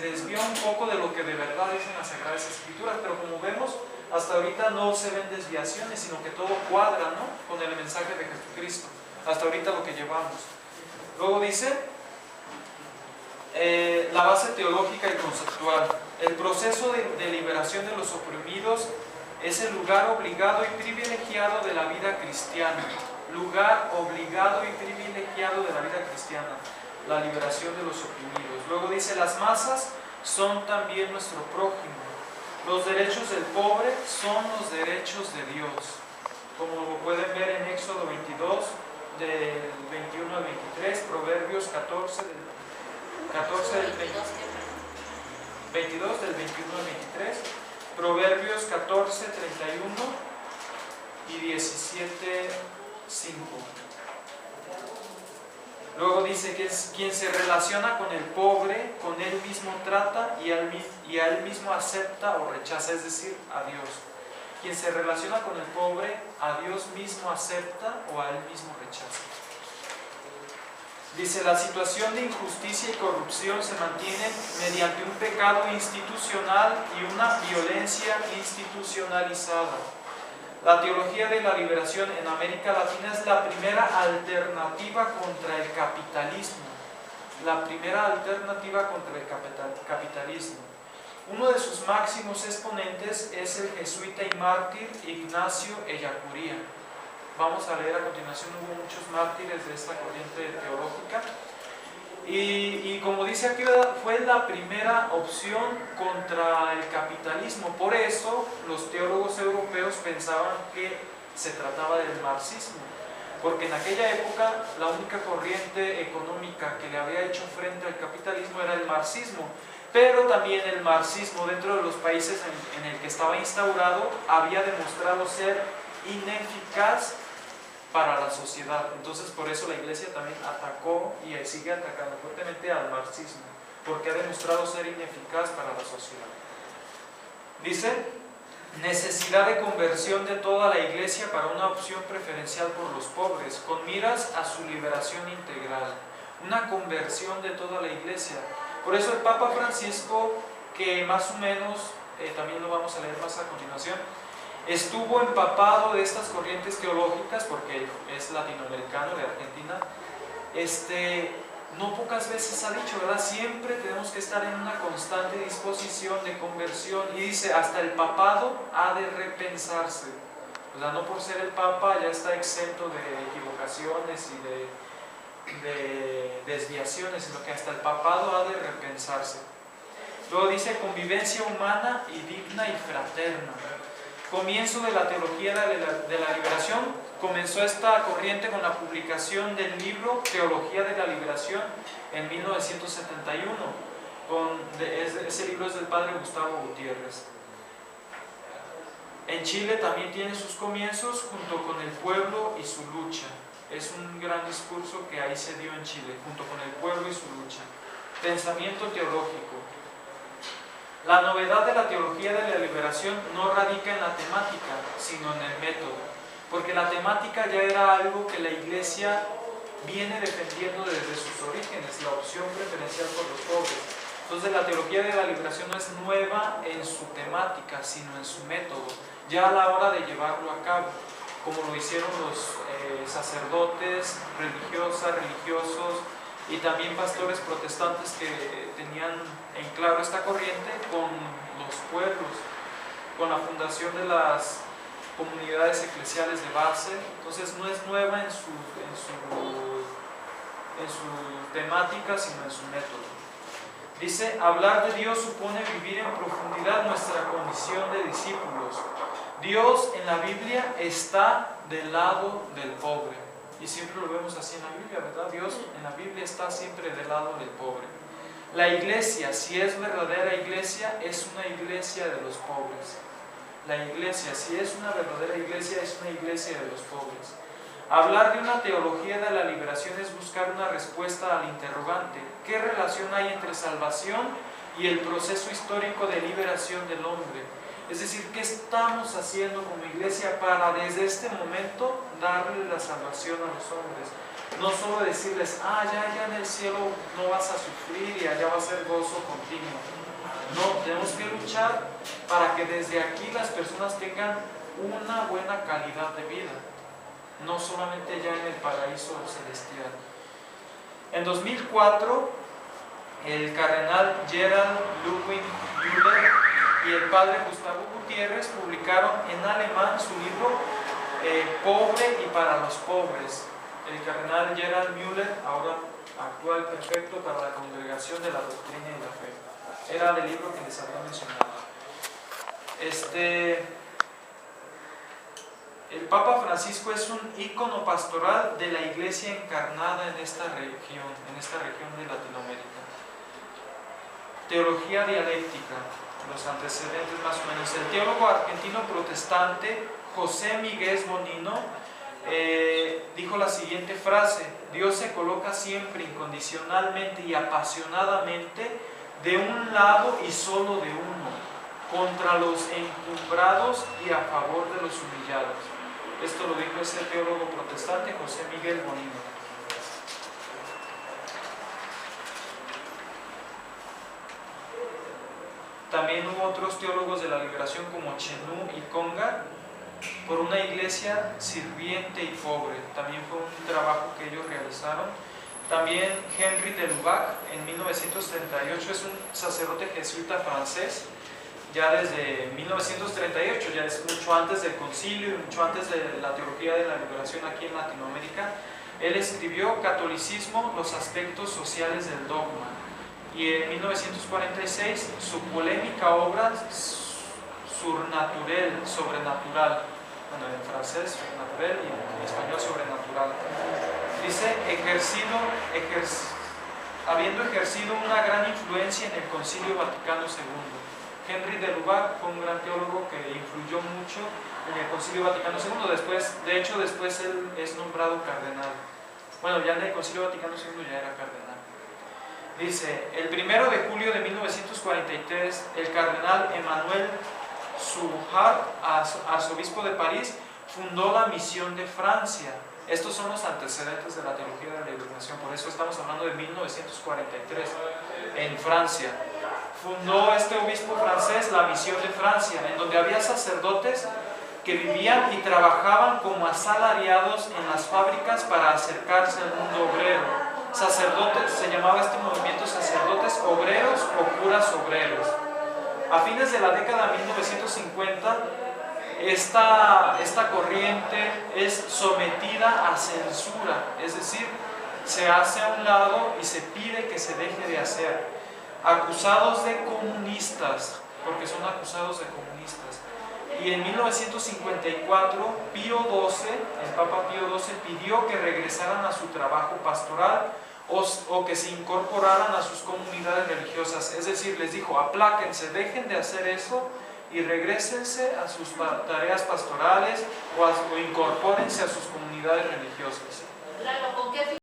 desvía un poco de lo que de verdad dicen las Sagradas Escrituras, pero como vemos, hasta ahorita no se ven desviaciones, sino que todo cuadra, ¿no?, con el mensaje de Jesucristo. Hasta ahorita lo que llevamos. Luego dice, la base teológica y conceptual. El proceso de liberación de los oprimidos es el lugar obligado y privilegiado de la vida cristiana. Lugar obligado y privilegiado de la vida cristiana. La liberación de los oprimidos. Luego dice, las masas son también nuestro prójimo. Los derechos del pobre son los derechos de Dios. Como lo pueden ver en Éxodo 22, del 21 al 23, Proverbios 14 del 22, del 21 al 23, Proverbios 14, 31 y 17, 5. Luego dice que es quien se relaciona con el pobre, con él mismo trata y a él mismo acepta o rechaza, es decir, a Dios. Quien se relaciona con el pobre, a Dios mismo acepta o a él mismo rechaza. Dice, la situación de injusticia y corrupción se mantiene mediante un pecado institucional y una violencia institucionalizada. La teología de la liberación en América Latina es la primera alternativa contra el capitalismo. La primera alternativa contra el capitalismo. Uno de sus máximos exponentes es el jesuita y mártir Ignacio Ellacuría. Vamos a leer a continuación, hubo muchos mártires de esta corriente teológica. Y como dice aquí, fue la primera opción contra el capitalismo. Por eso los teólogos europeos pensaban que se trataba del marxismo, porque en aquella época la única corriente económica que le había hecho frente al capitalismo era el marxismo. Pero también el marxismo, dentro de los países en el que estaba instaurado, había demostrado ser ineficaz para la sociedad. Entonces por eso la Iglesia también atacó y sigue atacando fuertemente al marxismo, porque ha demostrado ser ineficaz para la sociedad. Dice, necesidad de conversión de toda la Iglesia para una opción preferencial por los pobres, con miras a su liberación integral. Una conversión de toda la Iglesia. Por eso el Papa Francisco, que más o menos, también lo vamos a leer más a continuación, estuvo empapado de estas corrientes teológicas, porque él es latinoamericano, de Argentina. No pocas veces ha dicho, ¿verdad? Siempre tenemos que estar en una constante disposición de conversión. Y dice, hasta el papado ha de repensarse. O sea, no por ser el Papa ya está exento de equivocaciones y de desviaciones, sino que hasta el papado ha de repensarse. Luego dice, convivencia humana y digna y fraterna. Comienzo de la teología de la liberación. Comenzó esta corriente con la publicación del libro Teología de la Liberación en 1971. Ese libro es del padre Gustavo Gutiérrez. En Chile también tiene sus comienzos junto con el pueblo y su lucha. Es un gran discurso que ahí se dio en Chile, junto con el pueblo y su lucha. Pensamiento teológico. La novedad de la teología de la liberación no radica en la temática, sino en el método, porque la temática ya era algo que la Iglesia viene defendiendo desde sus orígenes, la opción preferencial por los pobres. Entonces la teología de la liberación no es nueva en su temática, sino en su método, ya a la hora de llevarlo a cabo, como lo hicieron los sacerdotes, religiosos, y también pastores protestantes que tenían en claro esta corriente con los pueblos, con la fundación de las comunidades eclesiales de base. Entonces no es nueva en su temática, sino en su método. Dice, hablar de Dios supone vivir en profundidad nuestra condición de discípulos. Dios en la Biblia está del lado del pobre. Y siempre lo vemos así en la Biblia, ¿verdad? Dios en la Biblia está siempre del lado del pobre. La iglesia, si es verdadera iglesia, es una iglesia de los pobres. La iglesia, si es una verdadera iglesia, es una iglesia de los pobres. Hablar de una teología de la liberación es buscar una respuesta al interrogante. ¿Qué relación hay entre salvación y el proceso histórico de liberación del hombre? Es decir, ¿qué estamos haciendo como iglesia para desde este momento darle la salvación a los hombres? No solo decirles, ya en el cielo no vas a sufrir y allá va a ser gozo continuo. No, tenemos que luchar para que desde aquí las personas tengan una buena calidad de vida, no solamente ya en el paraíso celestial. En 2004, el cardenal Gerald Ludwig Müller y el padre Gustavo Gutiérrez publicaron en alemán su libro Pobre y para los pobres. El cardenal Gerald Müller, ahora actual prefecto para la Congregación de la Doctrina y la Fe. Era del libro que les había mencionado. El Papa Francisco es un ícono pastoral de la iglesia encarnada en esta región de Latinoamérica. Teología dialéctica, los antecedentes más o menos. El teólogo argentino protestante José Miguel Bonino dijo la siguiente frase: Dios se coloca siempre incondicionalmente y apasionadamente de un lado y solo de uno, contra los encumbrados y a favor de los humillados. Esto lo dijo ese teólogo protestante José Miguel Bonino. También hubo otros teólogos de la liberación como Chenú y Conga, por una iglesia sirviente y pobre. También fue un trabajo que ellos realizaron. También Henry de Lubac, en 1938, es un sacerdote jesuita francés, ya desde 1938, ya es mucho antes del concilio y mucho antes de la teología de la liberación aquí en Latinoamérica. Él escribió Catolicismo, los aspectos sociales del dogma, y en 1946 su polémica obra Surnaturel, sobrenatural, bueno, en francés surnaturel y en español sobrenatural. Dice, habiendo ejercido una gran influencia en el Concilio Vaticano II. Henry de Lubac fue un gran teólogo que influyó mucho en el Concilio Vaticano II. Después él es nombrado cardenal. Bueno, ya en el Concilio Vaticano II ya era cardenal. Dice, el 1 de julio de 1943, el cardenal Emmanuel Suhard, arzobispo de París, fundó la Misión de Francia. Estos son los antecedentes de la teología de la liberación, por eso estamos hablando de 1943, en Francia. Fundó este obispo francés la Misión de Francia, en donde había sacerdotes que vivían y trabajaban como asalariados en las fábricas para acercarse al mundo obrero. Sacerdotes, se llamaba este movimiento sacerdotes obreros o curas obreros. A fines de la década de 1950, esta corriente es sometida a censura, es decir, se hace a un lado y se pide que se deje de hacer. Acusados de comunistas, porque son acusados de comunistas. Y en 1954, Pío XII, el Papa Pío XII, pidió que regresaran a su trabajo pastoral o que se incorporaran a sus comunidades religiosas. Es decir, les dijo, apláquense, dejen de hacer eso y regrésense a sus tareas pastorales o incorpórense a sus comunidades religiosas. Claro, ¿con qué